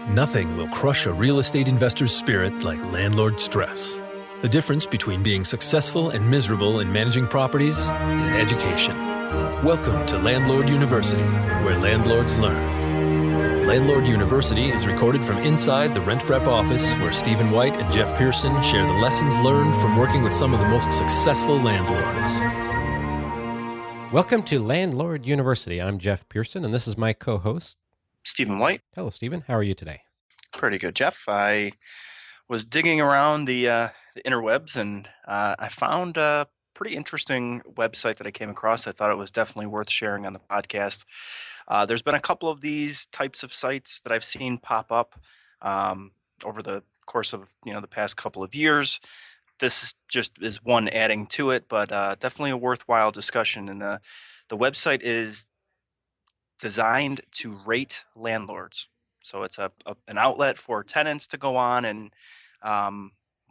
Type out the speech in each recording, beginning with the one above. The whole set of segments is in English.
Nothing will crush a real estate investor's spirit like landlord stress. The difference between being successful and miserable in managing properties is education. Welcome to Landlord University, where landlords learn. Landlord University is recorded from inside the Rent Prep office, where Stephen White and Jeff Pearson share the lessons learned from working with some of the most successful landlords. Welcome to Landlord University. I'm Jeff Pearson, and this is my co-host, Stephen White. Hello, Stephen. How are you today? Pretty good, Jeff. I was digging around the interwebs, and I found a pretty interesting website that I came across. I thought it was definitely worth sharing on the podcast. There's been a couple of these types of sites that I've seen pop up over the course of the past couple of years. This just is one adding to it, but definitely a worthwhile discussion. And the website is designed to rate landlords. So it's an outlet for tenants to go on and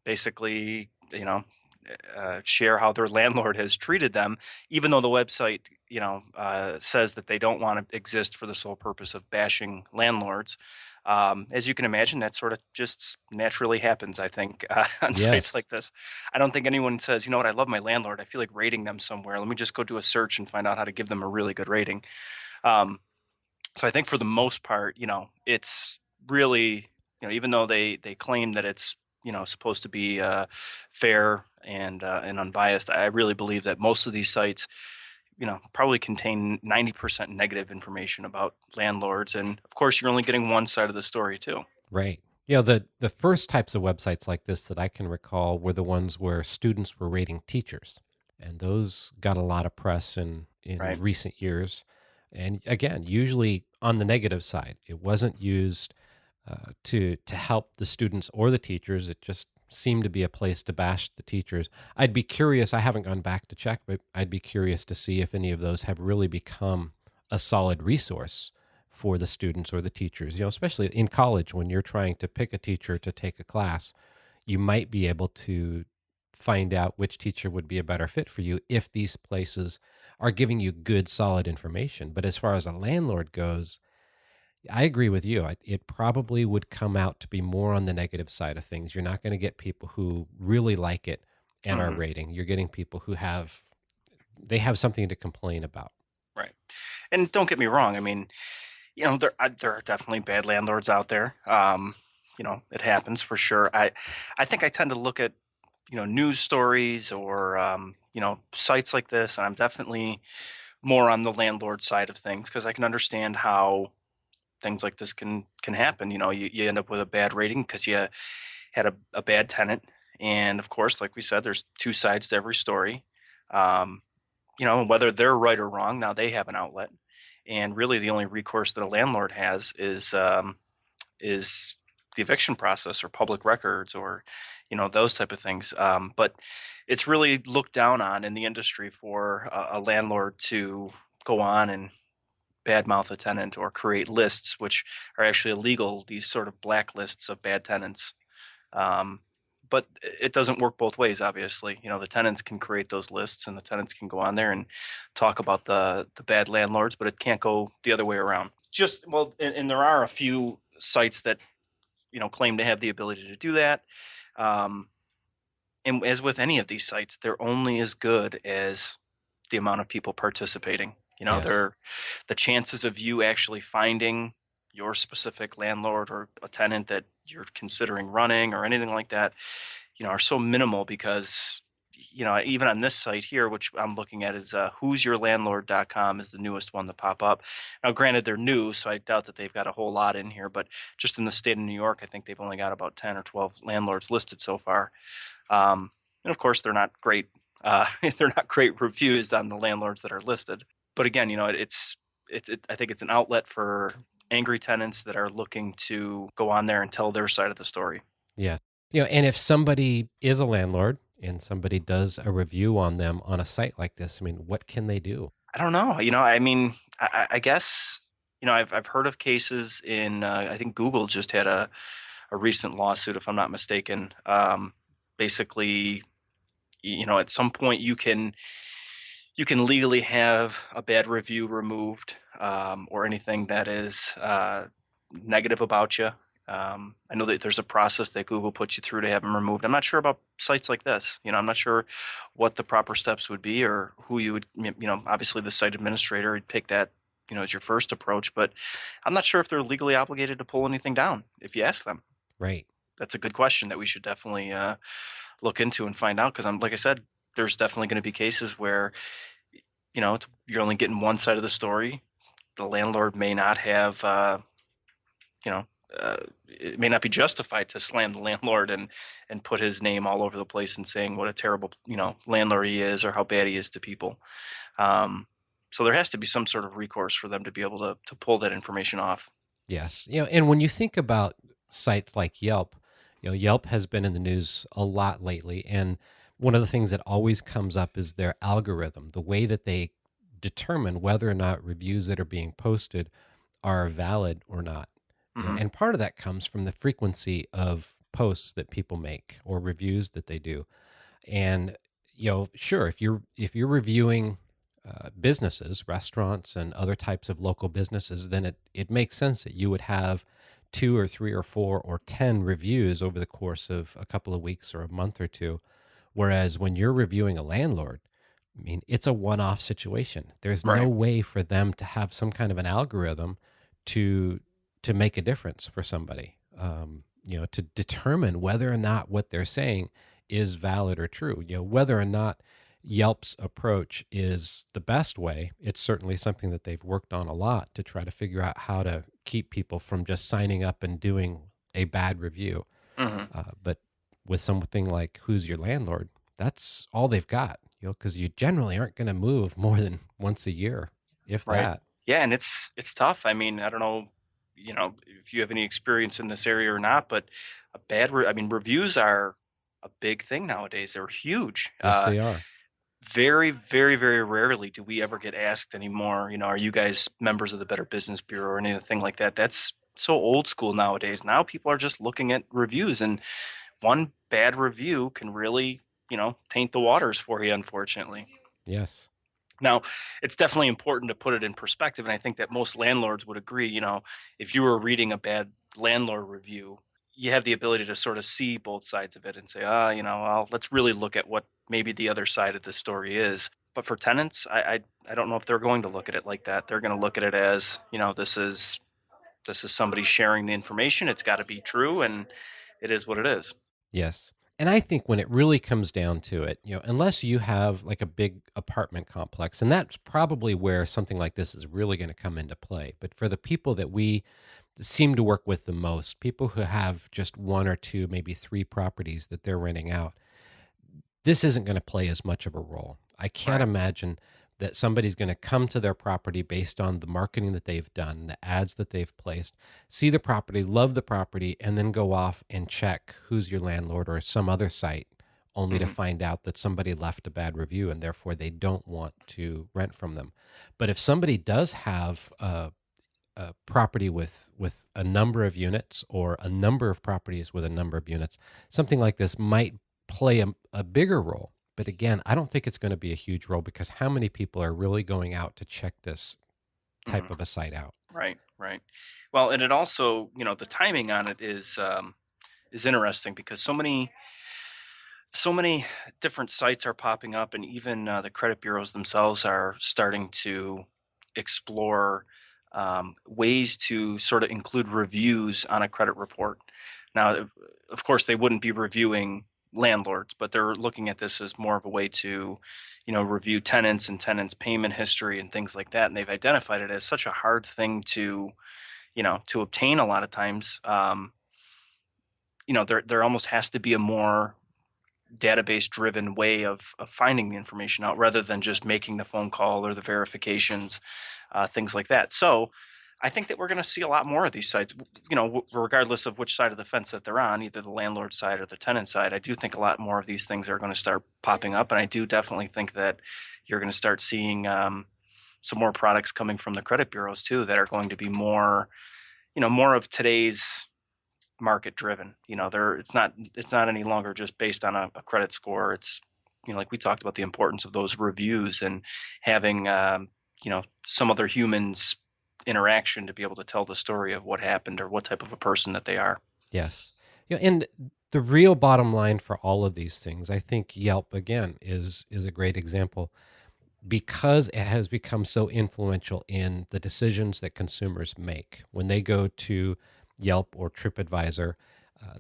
basically, share how their landlord has treated them, even though the website, says that they don't want to exist for the sole purpose of bashing landlords. As you can imagine, that sort of just naturally happens, I think, on sites like this. I don't think anyone says, you know what, I love my landlord. I feel like rating them somewhere. Let me just go do a search and find out how to give them a really good rating. So I think for the most part, it's really, even though they claim that it's, supposed to be fair and unbiased, I really believe that most of these sites, probably contain 90% negative information about landlords. And of course, you're only getting one side of the story too. Right. The first types of websites like this that I can recall were the ones where students were rating teachers. And those got a lot of press in Right. recent years. And again, usually on the negative side. It wasn't used to help the students or the teachers. It just seemed to be a place to bash the teachers. I'd be curious, I haven't gone back to check, but I'd be curious to see if any of those have really become a solid resource for the students or the teachers. Especially in college, when you're trying to pick a teacher to take a class, you might be able to find out which teacher would be a better fit for you if these places are giving you good, solid information. But as far as a landlord goes, I agree with you. It probably would come out to be more on the negative side of things. You're not going to get people who really like it and are Mhm. rating. You're getting people who have something to complain about. Right. And don't get me wrong. I mean, there are definitely bad landlords out there. It happens for sure. I think I tend to look at news stories or sites like this, and I'm definitely more on the landlord side of things because I can understand how things like this can happen. You end up with a bad rating because you had a bad tenant, and of course, like we said, there's two sides to every story. Um, and whether they're right or wrong, now they have an outlet, and really the only recourse that a landlord has is the eviction process or public records or those type of things. But it's really looked down on in the industry for a landlord to go on and badmouth a tenant or create lists which are actually illegal, these sort of blacklists of bad tenants. um, but it doesn't work both ways, obviously. The tenants can create those lists and the tenants can go on there and talk about the bad landlords, but it can't go the other way around. Just well, and there are a few sites that claim to have the ability to do that. Um, and as with any of these sites, they're only as good as the amount of people participating. Yes. They're the chances of you actually finding your specific landlord or a tenant that you're considering running or anything like that, are so minimal because, even on this site here, which I'm looking at is who'syourlandlord.com is the newest one to pop up. Now, granted, they're new, so I doubt that they've got a whole lot in here, but just in the state of New York, I think they've only got about 10 or 12 landlords listed so far. And of course, they're not great. They're not great reviews on the landlords that are listed. But again, I think it's an outlet for angry tenants that are looking to go on there and tell their side of the story. Yeah. And if somebody is a landlord and somebody does a review on them on a site like this, I mean, what can they do? I don't know. I mean, I guess I've heard of cases in. I think Google just had a recent lawsuit, if I'm not mistaken. Basically, at some point you can legally have a bad review removed, or anything that is negative about you. I know that there's a process that Google puts you through to have them removed. I'm not sure about sites like this. I'm not sure what the proper steps would be or who you would, obviously the site administrator would pick that, as your first approach, but I'm not sure if they're legally obligated to pull anything down if you ask them. Right. That's a good question that we should definitely look into and find out because like I said, there's definitely going to be cases where, you're only getting one side of the story. The landlord may not have, you know, it may not be justified to slam the landlord and put his name all over the place and saying what a terrible landlord he is or how bad he is to people. Um, so there has to be some sort of recourse for them to be able to pull that information off. Yes. And when you think about sites like Yelp, Yelp has been in the news a lot lately. And one of the things that always comes up is their algorithm, the way that they determine whether or not reviews that are being posted are valid or not. Hmm. And part of that comes from the frequency of posts that people make or reviews that they do. And sure, if you're reviewing businesses, restaurants, and other types of local businesses, then it makes sense that you would have two or three or four or 10 reviews over the course of a couple of weeks or a month or two. Whereas when you're reviewing a landlord, I mean, it's a one-off situation. There's no Right. way for them to have some kind of an algorithm to to make a difference for somebody. To determine whether or not what they're saying is valid or true. Whether or not Yelp's approach is the best way. It's certainly something that they've worked on a lot to try to figure out how to keep people from just signing up and doing a bad review. Hmm. But with something like Who's Your Landlord, that's all they've got, because you generally aren't going to move more than once a year, if Right. that. Yeah, and it's tough. I mean, I don't know, if you have any experience in this area or not, but I mean, reviews are a big thing nowadays. They're huge. Yes, they are. Very, very, very rarely do we ever get asked anymore, are you guys members of the Better Business Bureau or anything like that? That's so old school nowadays. Now people are just looking at reviews, and one bad review can really, taint the waters for you, unfortunately. Yes. Now, it's definitely important to put it in perspective, and I think that most landlords would agree. If you were reading a bad landlord review, you have the ability to sort of see both sides of it and say, well, let's really look at what maybe the other side of the story is. But for tenants, I don't know if they're going to look at it like that. They're going to look at it as, this is somebody sharing the information. It's got to be true, and it is what it is. Yes. And I think when it really comes down to it, unless you have like a big apartment complex, and that's probably where something like this is really going to come into play. But for the people that we seem to work with the most, people who have just one or two, maybe three properties that they're renting out, this isn't going to play as much of a role. I can't Right. imagine that somebody's going to come to their property based on the marketing that they've done, the ads that they've placed, see the property, love the property, and then go off and check Who's Your Landlord or some other site only to Hmm. find out that somebody left a bad review and therefore they don't want to rent from them. But if somebody does have a property with a number of units or a number of properties with a number of units, something like this might play a bigger role. But again, I don't think it's going to be a huge role because how many people are really going out to check this Hmm. type of a site out? Right. Right. Well, and it also, the timing on it is interesting because so many different sites are popping up, and even the credit bureaus themselves are starting to explore ways to sort of include reviews on a credit report. Now, of course, they wouldn't be reviewing landlords, but they're looking at this as more of a way to, review tenants and tenants' payment history and things like that. And they've identified it as such a hard thing to obtain a lot of times. There almost has to be a more database driven way of finding the information out rather than just making the phone call or the verifications, things like that. So I think that we're going to see a lot more of these sites, regardless of which side of the fence that they're on, either the landlord side or the tenant side. I do think a lot more of these things are going to start popping up. And I do definitely think that you're going to start seeing some more products coming from the credit bureaus too that are going to be more of today's market driven. It's not any longer just based on a credit score. It's like we talked about the importance of those reviews and having some other humans interaction to be able to tell the story of what happened or what type of a person that they are. Yes. Yeah, and the real bottom line for all of these things, I think Yelp again is a great example because it has become so influential in the decisions that consumers make. When they go to Yelp or TripAdvisor,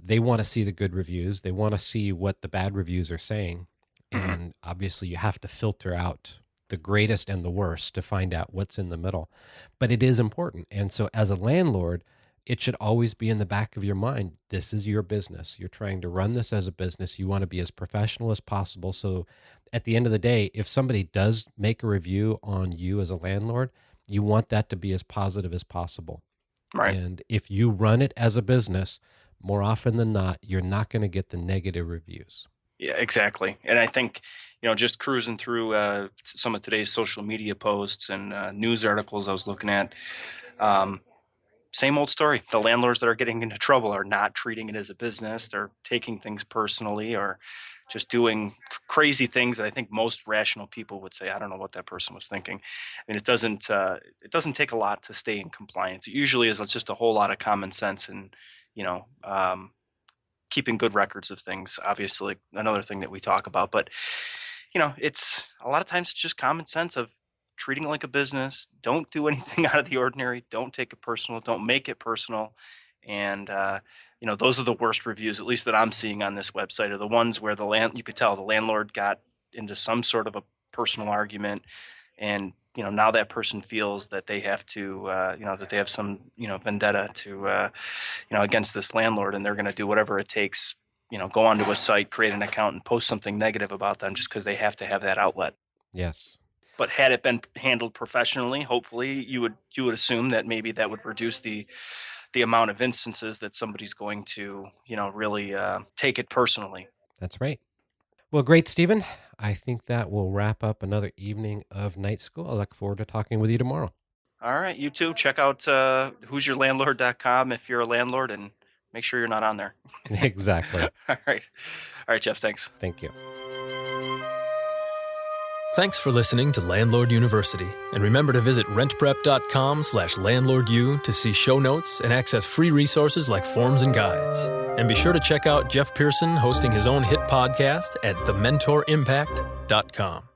they want to see the good reviews. They want to see what the bad reviews are saying. Mhm. And obviously, you have to filter out the greatest and the worst to find out what's in the middle. But it is important. And so, as a landlord, it should always be in the back of your mind. This is your business. You're trying to run this as a business. You want to be as professional as possible. So, at the end of the day, if somebody does make a review on you as a landlord, you want that to be as positive as possible. Right. And if you run it as a business, more often than not, you're not going to get the negative reviews. Yeah, exactly. And I think, just cruising through some of today's social media posts and news articles I was looking at, um, same old story. The landlords that are getting into trouble are not treating it as a business. They're taking things personally or just doing crazy things that I think most rational people would say, I don't know what that person was thinking. And it doesn't take a lot to stay in compliance. It usually is just a whole lot of common sense and, you know, um, keeping good records of things. Obviously, another thing that we talk about, but it's a lot of times it's just common sense of treating it like a business. Don't do anything out of the ordinary. Don't take it personal. Don't make it personal. And those are the worst reviews, at least that I'm seeing on this website, are the ones where you could tell the landlord got into some sort of a personal argument, and now that person feels that they have to, that they have some vendetta to, against this landlord, and they're going to do whatever it takes, go onto a site, create an account, and post something negative about them just because they have to have that outlet. Yes. But had it been handled professionally, hopefully you would assume that maybe that would reduce the amount of instances that somebody's going to really take it personally. That's right. Well, great, Stephen. I think that will wrap up another evening of night school. I look forward to talking with you tomorrow. All right, you too. Check out who'syourlandlord.com if you're a landlord, and make sure you're not on there. Exactly. All right. All right, Jeff. Thanks. Thank you. Thanks for listening to Landlord University, and remember to visit rentprep.com/landlordu to see show notes and access free resources like forms and guides. And be sure to check out Jeff Pearson hosting his own hit podcast at thementorimpact.com.